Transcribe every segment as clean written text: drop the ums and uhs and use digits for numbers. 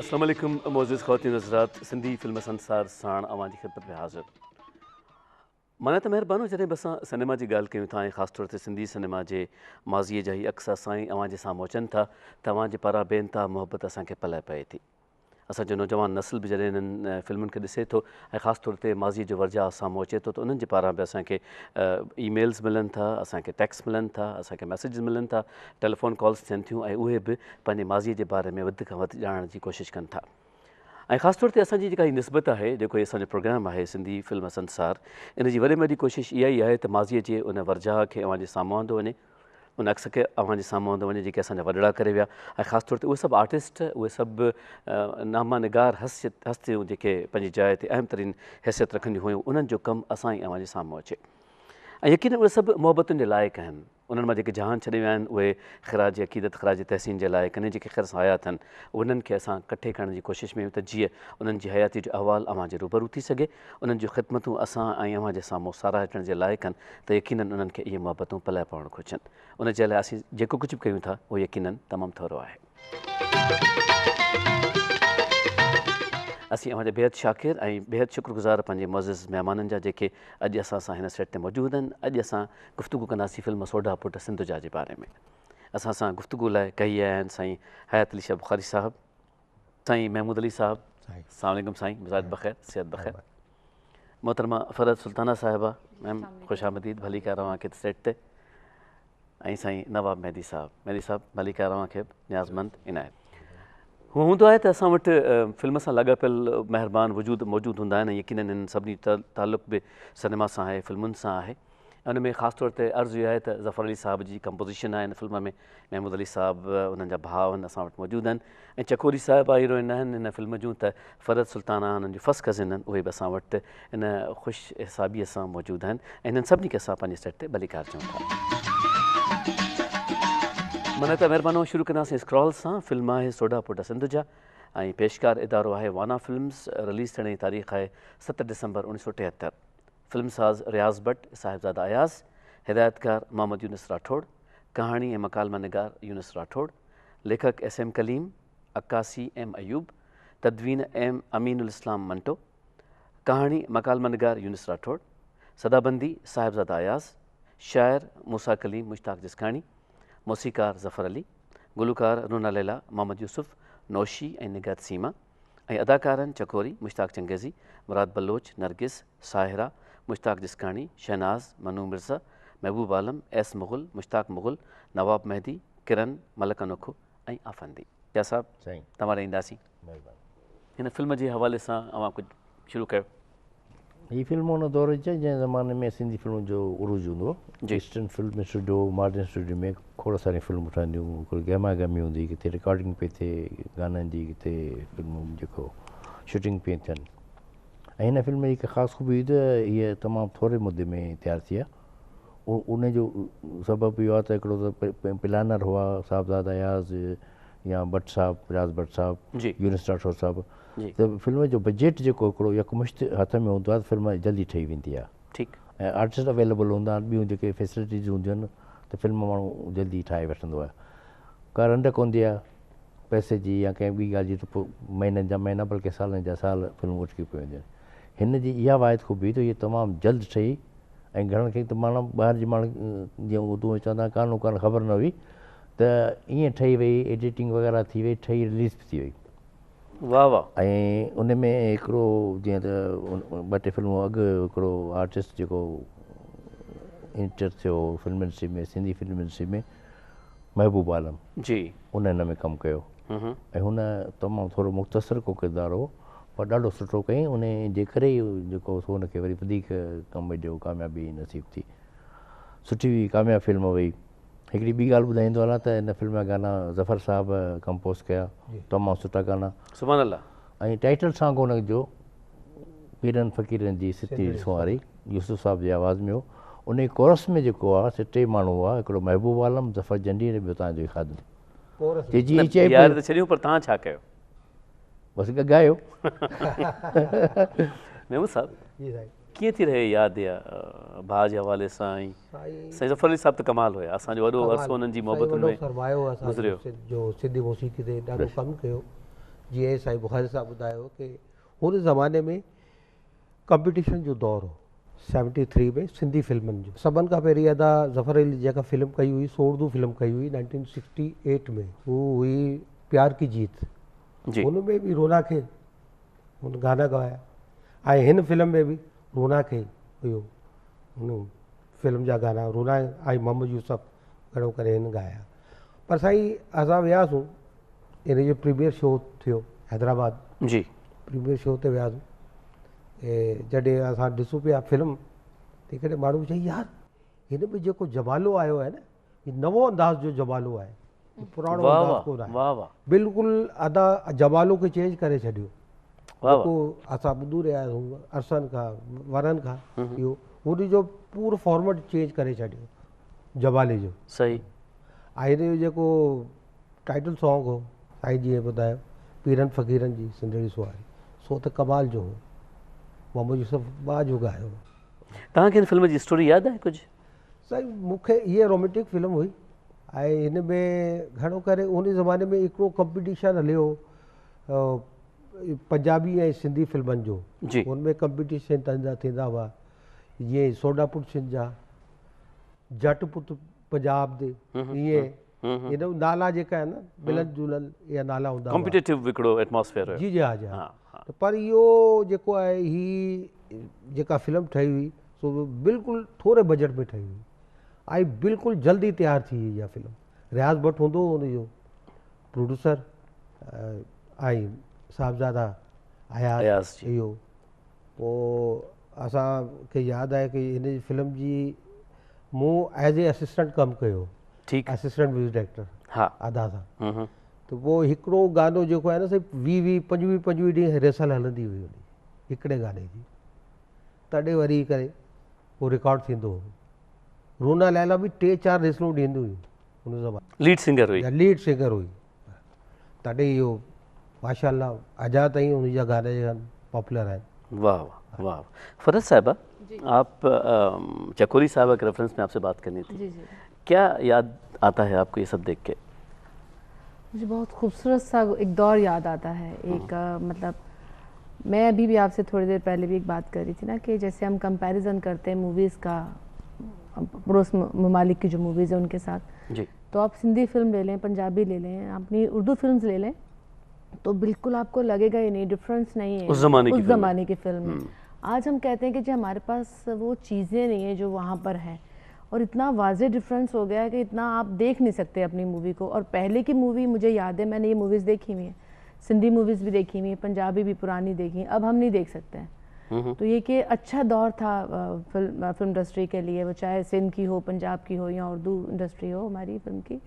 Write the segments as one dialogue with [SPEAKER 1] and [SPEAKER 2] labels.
[SPEAKER 1] अस्सलाम वालेकुम मोअज़्ज़िज़ ख़वातीन हज़रात, सिंधी फिल्म संसार साण अवां जी ख़िदमत में हाज़िर। माना त महिरबानो जॾहिं बि असां सिनेमा जी ॻाल्हि कयूं था ऐं ख़ासि तौर ते सिंधी सिनेमा जे माज़ीअ जा ई अक्स साईं अवां जे साम्हूं अचनि था त अवां जे पारां बेनता मुहबत असांखे पलाए पए थी। असांजो नौजवान नस्ल बि जॾहिं इन्हनि फिल्मुनि खे ॾिसे थो ऐं ख़ासि तौर ते माज़ीअ जो वर्जा साम्हूं अचे थो त उन्हनि जे पारां बि असांखे ईमेल्स मिलनि था, असांखे टेक्स्ट मिलनि था, असांखे मैसेजिस मिलनि था, टेलीफोन कॉल्स थियनि थियूं ऐं उहे बि पंहिंजे माज़ीअ जे बारे में वधि खां वधि ॼाणण जी कोशिशि कनि था। ऐं ख़ासि तौर ते असांजी जेका हीअ निस्बत आहे, जेको असांजो प्रोग्राम आहे सिंधी फिल्म संसार, इन जी वॾे में वॾी कोशिशि इहा ई आहे त माज़ीअ जे उन वर्जा खे अवां जे साम्हूं आंदो वञे, उन अक्स खे अवां जे साम्हूं आंदो वञे जेके असांजा वॾड़ा करे विया ऐं ख़ासि तौर ते उहे सभु आर्टिस्ट, उहे सभु नामा निगार हस्तियूं जेके पंहिंजी जाइ ते अहम तरीन हैसियत रखंदियूं हुयूं, उन्हनि जो कमु असां ई अवां जे साम्हूं अचे। ऐं यकीन उहे सभु मुहबतुनि जे लाइक़ु आहिनि। उन्हनि मां जेके जहान छॾे विया आहिनि उहे ख़िराज अक़ीदत, ख़िराज तहसीन जे लाइ कने जेके ख़ैर हयात आहिनि उन्हनि खे असां कठे करण जी कोशिशि में आहियूं त जीअं उन्हनि जी हयाती जो अहवालु अवां जे रूबरू थी सघे, उन्हनि जूं ख़िदमतूं असां ऐं अवां जे साम्हूं साराह अचण जे लाइक़ु आहिनि त यकीननि उन्हनि खे इहे मुहबतूं पलाए पवणु घुरिजनि। उन जे लाइ असीं जेको कुझु बि कयूं था उहो यकीननि तमामु थोरो आहे। असीं अवांजा बेहद शाकिर ऐं बेहद शुक्रगुज़ार पंहिंजे मुअज़्ज़िज़ महिमाननि जा जेके अॼु असां सां हिन सेट ते मौजूदु आहिनि। अॼु असां गुफ़्तगू कंदासीं फिल्म सोढा पुट सिंधुजा जे बारे में। असां सां गुफ़्तगू लाइ कई आहिनि साईं हयात अली शाह बुख़ारी साहिबु, साईं महमूद अली साहिबु, अस्सलाम वालेकुम साईं, मिज़ाज बख़ैर, सिहत बख़ैर। मोहतरमा फ़रद सुल्ताना साहिबा, मैम ख़ुशि आमदीद, भली कया रवांखे सेट ते। ऐं साईं नवाब मेहदी साहिबु, भली कया रवांखे न्याज़मंद इनायत। हूअं हूंदो आहे त असां वटि फिल्म सां लाॻापियल महिरबान मौजूदु हूंदा आहिनि ऐं यकीननि हिन सभिनी तालुक़ बि सिनेमा सां आहे, फिल्मुनि सां आहे। उन में ख़ासि तौर ते अर्ज़ु इहा आहे त ज़फ़र अली साहिब जी कंपोज़िशन आहे हिन फिल्म में, महमूद अली साहिबु उन्हनि जा भाउ आहिनि असां वटि मौजूदु आहिनि ऐं चकोरी साहिबा हीरोइन आहिनि हिन फिल्म जूं, त फ़रद सुल्ताना हुननि जूं फर्स्ट कज़िन आहिनि, उहे बि असां वटि इन ख़ुशि हिसाबीअ सां मौजूदु आहिनि ऐं हिननि सभिनी खे असां पंहिंजे सेट ते भलीकार चऊं था। माना त महिरबानो शुरू कंदासीं स्क्रॉल सां। फिल्म आहे सोढा पुट सिंधुजा ऐं पेशकार इदारो आहे वाना फिल्म्स। रिलीज़ थियण जी तारीख़ आहे 7 डिसंबर 1973। फिल्म साज़ रियाज़ भट्ट, साहिबज़ादा अयाज़, हिदायतकार मोहम्मद यूनुस राठौड़, कहाणी ऐं मकालमा निगार यूनुस राठौड़, लेखक SM Kaleem, अक्कासी M Ayub, तदवीन M Aminul इस्लाम मंटो, कहाणी मकालमा निगार यूनुस राठौड़, सदाबंदी साहिबज़ादा अयाज़, शाइर मूसा कलीम मुश्ताक जिस्काणी, मौसीकार ज़फ़र अली, गुलकार रूना लैला मोहम्मद यूसुफ़, नौशी ऐं निगात सीमा ऐं अदाकारनि चकोरी मुश्ताक चंगेज़ी, मुराद बलोच, नरगिस, साहिरा, मुश्ताक जिस्काणी, शहनाज़, मनू मिर्ज़ा, महबूब आलम, S मुग़ल, मुश्ताक मुग़ल, नवाब मेहदी, किरन, मलक अनोखो ऐं आफ़ंदी। क्या साहिबु तव्हां ईंदासीं हिन फिल्म जे हवाले सां अवां कुझु शुरू कयो।
[SPEAKER 2] हीअ फिल्म हुन दौर जी आहे जंहिं ज़माने में सिंधी फिल्म जो उरूज हूंदो हो। Eastern film studio, modern studio में खोड़ सारी फिल्मूं ठहंदियूं, कोई गहमा गहमी हूंदी, किथे रिकॉर्डिंग पई थिए गाननि जी, किथे फिल्मूं जेको शूटिंग पई थियनि। ऐं हिन फिल्म जी हिकु ख़ासि ख़ूबी त हीअ तमामु थोरे मुदे में तयारु थी आहे। उन जो सबबु इहो आहे त हिकिड़ो त प्लानर हुआ साहिबज़ादा अयाज़ या भट्ट साहिबु, रियाज़ भट्ट साहिबु, यूनुस राठौड़ साहिबु, त फिल्म जो बजट जेको हिकिड़ो यकमुश्त हथ में हूंदो आहे त फिल्म जल्दी ठही वेंदी आहे। ठीकु, ऐं आर्टिस्ट अवेलेबल हूंदा आहिनि, ॿियूं जेके फैसिलिटीज़ हूंदियूं आहिनि त फिल्म माण्हू जल्दी ठाहे वठंदो आहे। का रंड कोन्दी आहे पैसे जी या कंहिं ॿी ॻाल्हि जी, त पोइ महीननि जा महीना बल्कि सालनि जा साल फिल्मूं उटकी पई वेंदियूं आहिनि। हिन जी इहा वाहिद ख़ूबी त इहा तमामु जल्द ठही ऐं घणनि खे त माण्हू ॿाहिरि जी माण्हू जीअं उर्दू में चवंदा कान ख़बर न हुई त ईअं ठही वई, एडिटिंग वग़ैरह थी वई, ठही रिलीज़ बि थी वई। वाह वाह। ऐं उन में हिकिड़ो जीअं त 2-3 फिल्मूं अॻु हिकिड़ो आर्टिस्ट जेको इंटर थियो फिल्म इंडस्ट्री में, सिंधी फिल्म इंडस्ट्री में, महबूब आलम जी, उन हिन में कमु कयो ऐं हुन तमामु थोरो मुख़्तसर को किरदारु हो पर ॾाढो सुठो कयईं। उन जे करे ई जेको हुनखे वरी वधीक कमु ॾियो, कामयाबी नसीब थी, सुठी कामयाबु फिल्म वई। हिकिड़ी ॿी ॻाल्हि ॿुधाईंदो हलां त हिन फिल्म जा गाना ज़फ़र साहिबु कंपोज़ कया, तमामु सुठा गाना, सुभान अल्लाह। ऐं टाइटल सॉन्ग हुनजो पीरनि फ़क़ीरनि जी सिती ॾिसो वारी यूसुफ़ साहिब जी आवाज़ में हो। उन कोरस में जेको आहे से 3 माण्हू हुआ, हिकिड़ो महबूब आलम, ज़फ़र जंडी ऐं ॿियो तव्हांजो ई ख़ादिम। यार त छॾियूं पर तव्हां छा कयो? बसि ॻायो। महमूद साहिबु कीअं थी रहे यादि इहा भाउ जे हवाले सां? ऐं साईं ज़फ़र अली साहिबु त कमाल हुया, असांजो वॾो अरसो हुननि जी मोहबतुनि में गुज़रियो।
[SPEAKER 3] जो सिंधी मौसीक़ी ते ॾाढो कमु कयो जीअं साईं बुखारी साहब ॿुधायो कि हुन ज़माने में कंपटीशन जो दौर हो 73 में सिंधी फिल्मनि जो। सभिनि खां पहिरीं अदा ज़फ़र अली जेका फिल्म कई हुई, सो उर्दू फिल्म कई हुई 1968 में, हू हुई प्यार की जीत। हुन में बि रोना खे हुन गाना ॻाया, ऐं हिन फिल्म में बि रोना खे हुयो हुन फिल्म जा गाना, रोना ऐं मोहम्मद यूसुफ घणो करे हिन ॻाया। पर साईं असां वियासीं, इन जो प्रीमियर शो थियो हैदराबाद
[SPEAKER 1] जी,
[SPEAKER 3] प्रीमियर शो ते वियासीं। जॾहिं असां ॾिसूं पिया फिल्म, त कॾहिं माण्हू चई यार हिन में जेको जमालो आयो आहे न, ही नवो अंदाज़ जो जमालो आहे, पुराणो अंदाज़ कोन आहे, बिल्कुलु अदा जमालो खे चेंज करे छॾियो। जेको असां ॿुधू रहिया आहियूं अरसनि खां वरनि खां, इहो हुन जो पूरो फॉर्मेट चेंज करे छॾियो जमाले जो।
[SPEAKER 1] सही।
[SPEAKER 3] ऐं हिन जो जेको टाइटल सॉन्ग हो, साईं जीअं ॿुधायो, पीरनि फ़क़ीरनि जी सिंधड़ी सुवारी, सो त कमाल जो हो, मोहम्मद यूसुफ बा जो ॻायो।
[SPEAKER 1] तव्हांखे हिन फिल्म जी स्टोरी यादि आहे कुझु?
[SPEAKER 3] साईं मूंखे इहा रोमेंटिक फिल्म हुई, ऐं हिन में घणो करे उन ज़माने में हिकिड़ो कॉम्पिटिशन हलियो पंजाबी ऐं सिंधी फिल्मनि जो। हुनमें कॉम्पिटिशन थींदा हुआ, जीअं सोडापुर सिंध जा, जट पुट पंजाब दे, ईअं हिन नाला जेका आहिनि न मिलन जुलल इहा नाला हूंदा,
[SPEAKER 1] कॉम्पिटिटिव हिकिड़ो एटमॉस्फेयर।
[SPEAKER 3] जी जी हा जी हा। पर इहो जेको आहे ही जेका फिल्म ठही हुई सो बिल्कुलु थोरे बजट में ठही हुई, ऐं बिल्कुलु जल्दी तयारु थी वई इहा फिल्म। रियाज़ भट्ट हूंदो हुनजो प्रोड्यूसर, ऐं साहबज़ादा अयाज़ इहो। पोइ असांखे यादि आहे कि हिन जी फिल्म जी मूं एज़ ए असिस्टेंट कमु कयो, असिस्टेंट म्यूज़िक डायरेक्टर अदा सां। त पोइ हिकिड़ो गानो जेको आहे न साईं 20-25 ॾींहं रिहर्सल हलंदी हुई हुन हिकिड़े गाने जी, तॾहिं वरी करे पोइ रिकॉर्ड थींदो हो। रूना लैला बि 3-4 रिहर्सलूं ॾींदियूं हुयूं हुन ज़माने,
[SPEAKER 1] लीड सिंगर हुई,
[SPEAKER 3] लीड सिंगर हुई। तॾहिं इहो माशाअल्लाह अजा ताईं उन जा गाने पॉपुलर आहिनि।
[SPEAKER 1] वाह वाह वाह। फरज साहिबा, आप चकोरी साहबा के रेफरेंस में आपसे बात करनी थी। क्या याद आता है आपको ये सब देख के?
[SPEAKER 4] मुझे बहुत खूबसूरत सा एक दौर याद आता है। एक मतलब मैं अभी भी आपसे थोड़ी देर पहले भी एक बात कर रही थी ना कि जैसे हम कंपैरिजन करते हैं मूवीज़ का पड़ोस ममालिक की जो मूवीज़ है उनके साथ जी, तो आप सिंधी फिल्म ले लें, पंजाबी ले लें, अपनी उर्दू फिल्म्स ले लें, तो बिल्कुल आपको लगेगा ही नहीं, डिफरेंस नहीं है उस ज़माने की फिल्म में। आज हम कहते हैं कि जी हमारे पास वो चीज़ें नहीं है जो वहाँ पर हैं, और इतना वाज़े डिफरेंस हो गया है कि इतना आप देख नहीं सकते अपनी मूवी को। और पहले की मूवी मुझे याद है, मैंने ये मूवीज़ देखी हुई हैं, सिंधी मूवीज़ भी देखी हुई हैं, पंजाबी भी पुरानी देखी, अब हम नहीं देख सकते हैं। तो ये कि अच्छा दौर था फिल्म इंडस्ट्री के लिए, वो चाहे सिंध की हो, पंजाब की हो, या उर्दू इंडस्ट्री हो हमारी फिल्म की,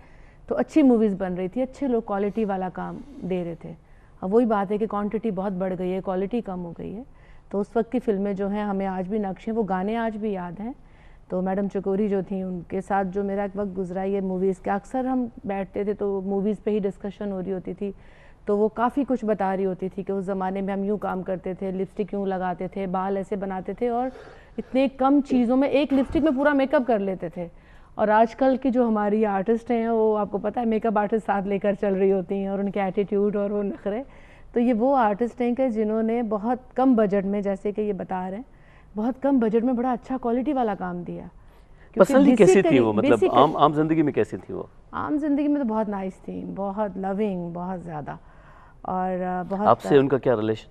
[SPEAKER 4] तो अच्छी मूवीज़ बन रही थी, अच्छे लोग क्वालिटी वाला काम दे रहे थे। अब वही बात है कि क्वांटिटी बहुत बढ़ गई है, क्वालिटी कम हो गई है। तो उस वक्त की फिल्में जो हैं हमें आज भी नक्शे, वो गाने आज भी याद हैं। तो मैडम चकोरी जो थी, उनके साथ जो मेरा एक वक्त गुजरा ये मूवीज़ का, अक्सर हम बैठते थे तो मूवीज़ पे ही डिस्कशन हो रही होती थी, तो वो काफ़ी कुछ बता रही होती थी कि उस ज़माने में हम यूँ काम करते थे, लिपस्टिक यूँ लगाते थे, बाल ऐसे बनाते थे, और इतने कम चीज़ों में एक लिपस्टिक में पूरा मेकअप कर लेते थे। और आजकल की जो हमारी आर्टिस्ट हैं वो आपको पता है मेकअप आर्टिस्ट साथ लेकर चल रही होती हैं, और उनके एटीट्यूड और वो नखरे। तो ये वो आर्टिस्ट हैं कि जिन्होंने बहुत कम बजट में, जैसे कि ये बता रहे हैं, बहुत कम बजट में बड़ा अच्छा क्वालिटी वाला काम दिया।
[SPEAKER 1] पर्सनली कैसी थी वो, मतलब आम जिंदगी में कैसी थी वो?
[SPEAKER 4] आम जिंदगी में तो बहुत नाइस थी, बहुत लविंग, बहुत ज़्यादा। और बहुत
[SPEAKER 1] आपसे उनका क्या relation?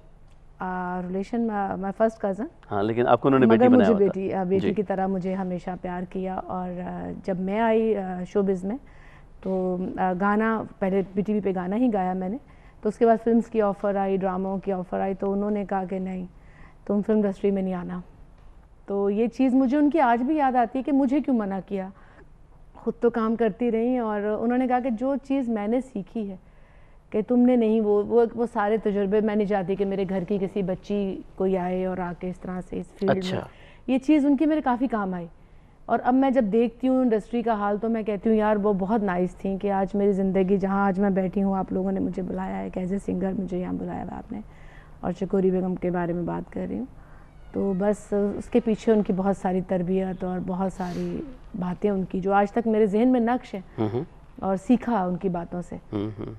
[SPEAKER 4] Relation my first cousin.
[SPEAKER 1] हाँ, लेकिन आपको उन्होंने बेटी बनाया
[SPEAKER 4] मुझे बेटी की तरह मुझे हमेशा प्यार किया। और जब मैं आई शोबिज़ में तो गाना पहले BTV पे गाना ही गाया मैंने, तो उसके बाद फिल्म्स की ऑफ़र आई, ड्रामों की ऑफ़र आई, तो उन्होंने कहा कि नहीं तुम फिल्म इंडस्ट्री में नहीं आना। तो ये चीज़ मुझे उनकी आज भी याद आती है कि मुझे क्यों मना किया, खुद तो काम करती रही। और उन्होंने कहा कि जो चीज़ मैंने सीखी है कि तुमने नहीं, वो सारे तजुर्बे, मैं नहीं चाहती कि मेरे घर की किसी बच्ची कोई आए और आके इस तरह से इस फील्ड में, ये चीज़ उनकी मेरे काफ़ी काम आई। और अब मैं जब देखती हूँ इंडस्ट्री का हाल तो मैं कहती हूँ यार वो बहुत नाइस थी कि आज मेरी ज़िंदगी जहाँ आज मैं बैठी हूँ, आप लोगों ने मुझे बुलाया है, कैसे सिंगर मुझे यहाँ बुलाया हुआ आपने, और चकोरी बेगम के बारे में बात कर रही हूँ। तो बस उसके पीछे उनकी बहुत सारी तरबियत और बहुत सारी बातें उनकी जो आज तक मेरे जहन में नक्श है और सीखा उनकी बातों से।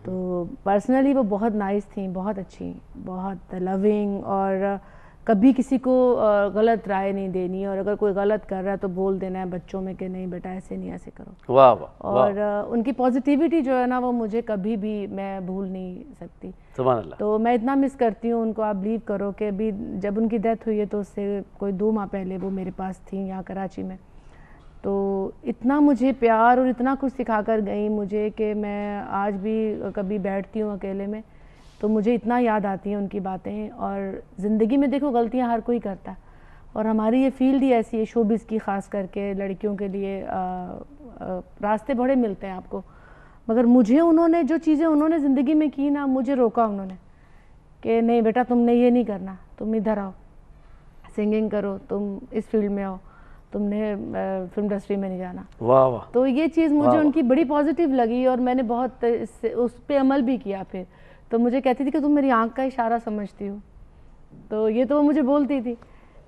[SPEAKER 4] तो पर्सनली वो बहुत नाइस थी, बहुत अच्छी, बहुत लविंग, और कभी किसी को गलत राय नहीं देनी, और अगर कोई गलत कर रहा है तो बोल देना है बच्चों में कि नहीं बेटा ऐसे नहीं, ऐसे करो।
[SPEAKER 1] वाह वाह।
[SPEAKER 4] और उनकी पॉजिटिविटी जो है ना वो मुझे कभी भी मैं भूल नहीं सकती।
[SPEAKER 1] सुभान अल्लाह।
[SPEAKER 4] तो मैं इतना मिस करती हूँ उनको। आप बिलीव करो कि अभी जब उनकी डेथ हुई है तो उससे कोई 2 माह पहले वो मेरे पास थी यहाँ कराची में। तो इतना मुझे प्यार और इतना कुछ सिखा कर गई मुझे कि मैं आज भी कभी बैठती हूँ अकेले में तो मुझे इतना याद आती हैं उनकी बातें। और ज़िंदगी में देखो गलतियाँ हर कोई करता है, और हमारी ये फील्ड ही ऐसी है शोबिज़ की, ख़ास करके लड़कियों के लिए रास्ते बड़े मिलते हैं आपको, मगर मुझे उन्होंने जो चीज़ें उन्होंने ज़िंदगी में की ना, मुझे रोका उन्होंने कि नहीं बेटा तुमने ये नहीं करना, तुम इधर आओ, सिंगिंग करो, तुम इस फील्ड में आओ, तुमने फिल्म इंडस्ट्री में नहीं जाना।
[SPEAKER 1] वाह वाह।
[SPEAKER 4] तो ये चीज़ मुझे उनकी बड़ी पॉजिटिव लगी और मैंने बहुत उस पर अमल भी किया। फिर तो मुझे कहती थी कि तुम मेरी आंख का इशारा समझती हो, तो ये तो वो मुझे बोलती थी।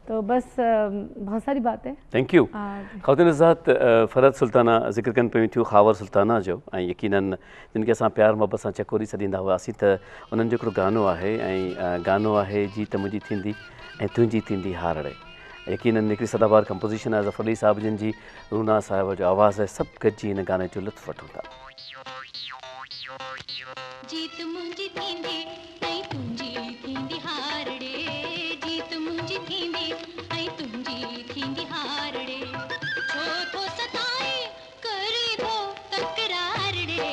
[SPEAKER 4] तो बस बहुत सारी बातें।
[SPEAKER 1] Thank U. ख़वातीन हज़रात, फ़रहत सुल्ताना ज़िक्र कनि पियूं थियूं ख़ावर सुल्ताना जो, ऐं यकीनन जिन खे असां प्यार मोहबत सां चकोरी सॾींदा हुआसीं, त उन्हनि जो हिकिड़ो गानो आहे, ऐं गानो आहे जीत मुंहिंजी थींदी ऐं तुंहिंजी थींदी हारड़े। यकीनन हिकिड़ी सदाबार कंपोज़िशन आहे ज़फ़र अली साहब जिन जी, रूना साहिब जो आवाज़ आहे, सभु गॾिजी हिन गाने जो लुत्फ़ वठूं था।
[SPEAKER 5] जीत मुंहिंजी थींदी ऐं तुंहिंजी थींदी हारड़े, जीत मुंहिंजी थींदी ऐं तुंहिंजी थींदी हारड़े, छो थो सताए करी थो तकरार रे,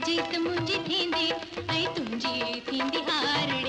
[SPEAKER 5] जीत मुंहिंजी थींदी ऐं तुंहिंजी थींदी हारड़े।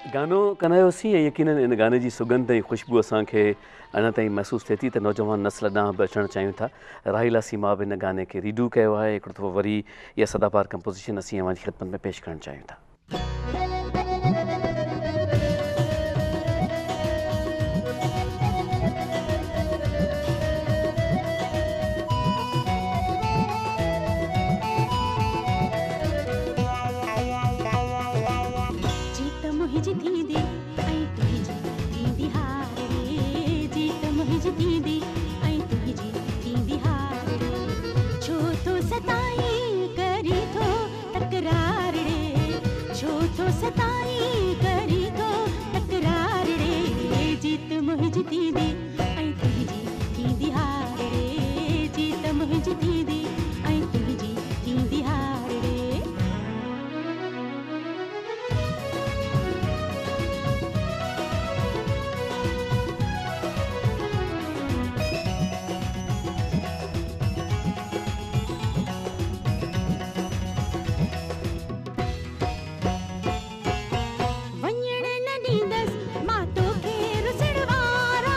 [SPEAKER 1] गानो कनायोसीं, ऐं यकीनन इन गाने जी सुगंध ऐं ख़ुशबू असांखे अञा ताईं महसूसु थिए थी, त नौजवान नस्ल ॾांहुं बि अचणु चाहियूं था। राहिला सीमा बि हिन गाने खे रीडू कयो आहे। हिकिड़ो दफ़ो वरी इहा सदाबार कंपोज़िशन असीं अव्हांजी ख़िदमत में पेश करणु चाहियूं था।
[SPEAKER 5] वञण न ॾींदसि मां तोखे रुसण वारा।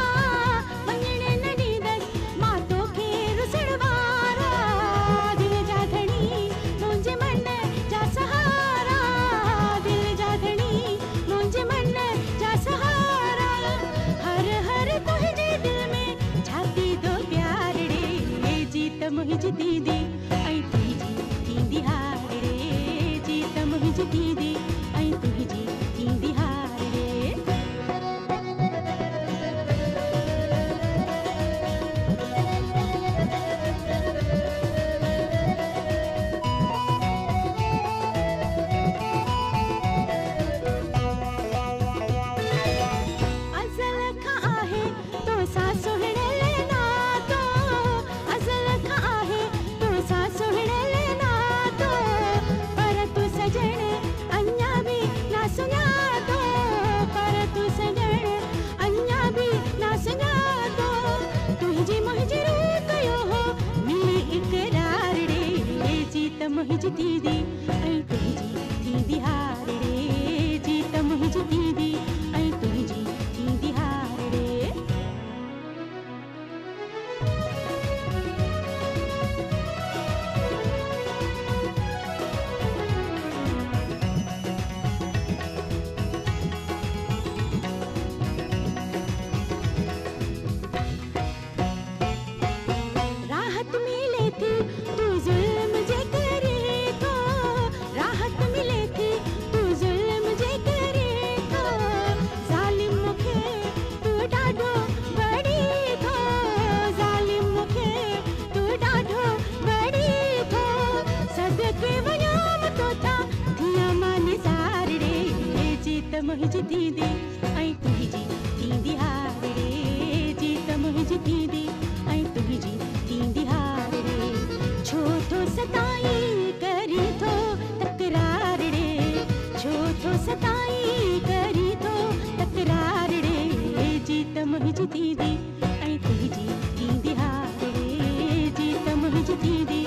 [SPEAKER 5] मुंहिंजी थींदी ऐं तुंहिंजी थींदी हार रे जीत मुंहिंजी थींदी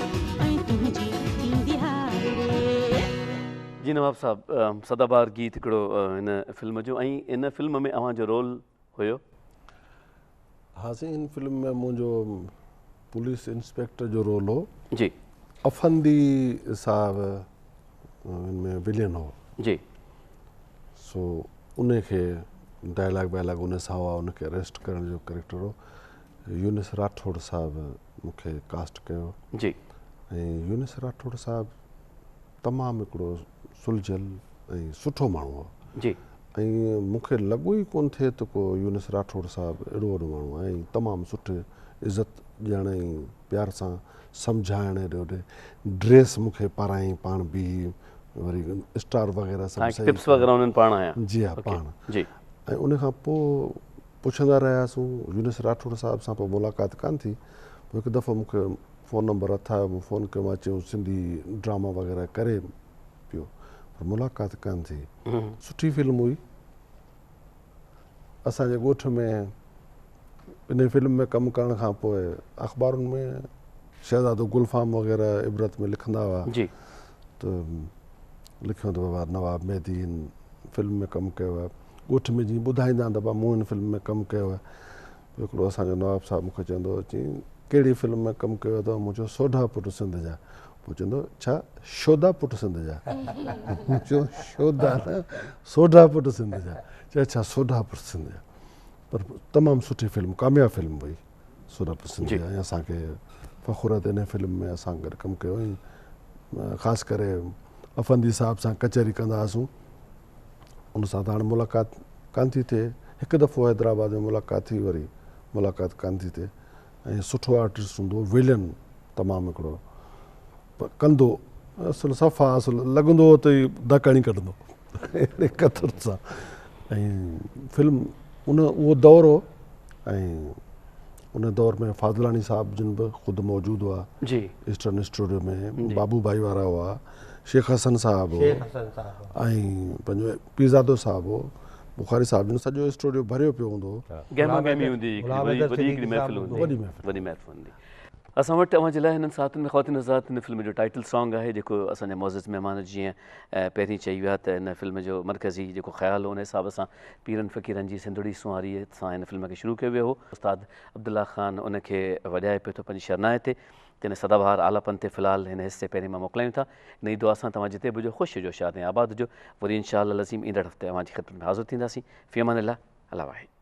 [SPEAKER 5] ऐं तुंहिंजी थींदी हार रे।
[SPEAKER 1] जी नवाब साहब, सदाबहार गीत हिकिड़ो हिन फिल्म जो, ऐं इन फिल्म में अव्हांजो रोल हुयो?
[SPEAKER 6] हाँ साईं, इन फिल्म में मुंहिंजो पुलिस इंस्पेक्टर जो रोल हो।
[SPEAKER 1] जी
[SPEAKER 6] अफंदी साहब इनमें विलियन हो।
[SPEAKER 1] जी
[SPEAKER 6] सो उनखे डायलॉग वायलॉग उन सां हुआ, उनखे अरेस्ट करण जो कैरेक्टर हो। यूनिस राठौड़ साहब मूंखे कास्ट कयो।
[SPEAKER 1] जी
[SPEAKER 6] ऐं यूनिस राठौड़ साहब तमामु हिकिड़ो सुलझल ऐं सुठो माण्हू हो।
[SPEAKER 1] जी
[SPEAKER 6] ऐं मूंखे लॻो ई कोन थिए त को यूनिस राठौड़ साहब अहिड़ो वॾो माण्हू आहे, ऐं तमामु सुठे इज़त ॾियण ऐं प्यार सां सम्झाइण। एॾे ड्रेस मूंखे पाराई, पाण बि वरी स्टार वग़ैरह सभु सही
[SPEAKER 1] टिप्स वग़ैरह उन्हनि पाण आया?
[SPEAKER 6] जी हा, पाण।
[SPEAKER 1] जी
[SPEAKER 6] ऐं उन खां पोइ पुछंदा रहियासीं यूनिस राठौड़ साहब सां, पोइ मुलाक़ात कान थी। पोइ हिकु दफ़ो मूंखे फ़ोन नंबर अथायो, मूं फ़ोन कयो, मां चयो सिंधी ड्रामा वग़ैरह करे पियो, पर मुलाक़ात कान थी। सुठी फिल्म हुई। असांजे ॻोठ में इन फिल्म में कमु करण खां पोइ अख़बारुनि में शहज़ादो गुलफ़ाम वग़ैरह इबरत में लिखंदा हुआ
[SPEAKER 1] जी
[SPEAKER 6] त लिखियो त बाबा नवाब मेहदी हिन फिल्म में कमु कयो आहे। ॻोठ में जीअं ॿुधाईंदा त बाबा मूं हिन फिल्म में कमु कयो आहे। हिकिड़ो असांजो नवाब साहब मूंखे चवंदो हो, चई कहिड़ी फिल्म में कमु कयो अथव? मूं चयो सोढा पुट सिंध जा। पोइ चवंदो छा शोधा पुट सिंध जा? मूं चयो शोधा न, सोढा पुट सिंध जा। चए अच्छा सोढा पुट सिंध जा। पर तमामु सुठी फिल्म, कामयाबु फिल्म हुई सोढा पुट सिंध जा। ऐं असांखे फ़ख़ुरु आहे त इन फिल्म में असां गॾु कमु कयो। ऐं ख़ासि करे अफंदी साहब सां कचहरी कंदा हुआसीं, उन सां त हाणे मुलाक़ात कान थी थिए। हिकु दफ़ो हैदराबाद में मुलाक़ात थी, वरी मुलाक़ात कान थी थिए। ऐं सुठो आर्टिस्ट हूंदो, विलन तमामु हिकिड़ो कंदो, असुलु सफ़ा असुलु लॻंदो हो त ई धकणी कढंदो अहिड़े कतर सां। ऐं फिल्म उहो दौर हो। ऐं उन दौर में फाज़लानी साहब जिन बि ख़ुदि मौजूदु हुआ
[SPEAKER 1] जी
[SPEAKER 6] ईस्टर्न स्टूडियो में, बाबू भाई वारा हुआ, शेख हसन साहब हो, ऐं पंहिंजो पीज़ादो साहब हो, बुखारी साहब जिन सॼो स्टूडियो भरियो पियो हूंदो हो।
[SPEAKER 1] गहमा गहमी हूंदी, वॾी महफ़िल हूंदी, वॾी महफ़िल हूंदी। असां वटि अव्हां जे लाइ हिननि साथियुनि में ख़वातीन हज़रात हिन फिल्म जो टाइटल सॉन्ग आहे, जेको असांजा मुअज़्ज़िज़ महिमान जीअं पहिरीं चई विया त हिन फिल्म जो मरकज़ी जेको ख़्यालु हो उन हिसाब सां पीरनि फ़क़ीरनि जी सिंधड़ी सुंवारीअ सां हिन फिल्म खे शुरू कयो वियो हो। उस्ताद अब्दुल्ला ख़ान उनखे वॼाए पियो थो पंहिंजी शरनाए ते। तिन सदाबहार आलापन ते फ़िलहालु हिन हिसे पहिरीं मां मोकिलायूं था। नई दुआ सां तव्हां जिते बि हुजो ख़ुशि हुजो, शाद ऐं आबाद हुजो। वरी इंशाअल्लाह लज़ीम ईंदड़ हफ़्ते अव्हांजी ख़िदमत में हाज़िर थींदासीं। फ़ी अमान अल्लाह, अल्लाह वाहिद।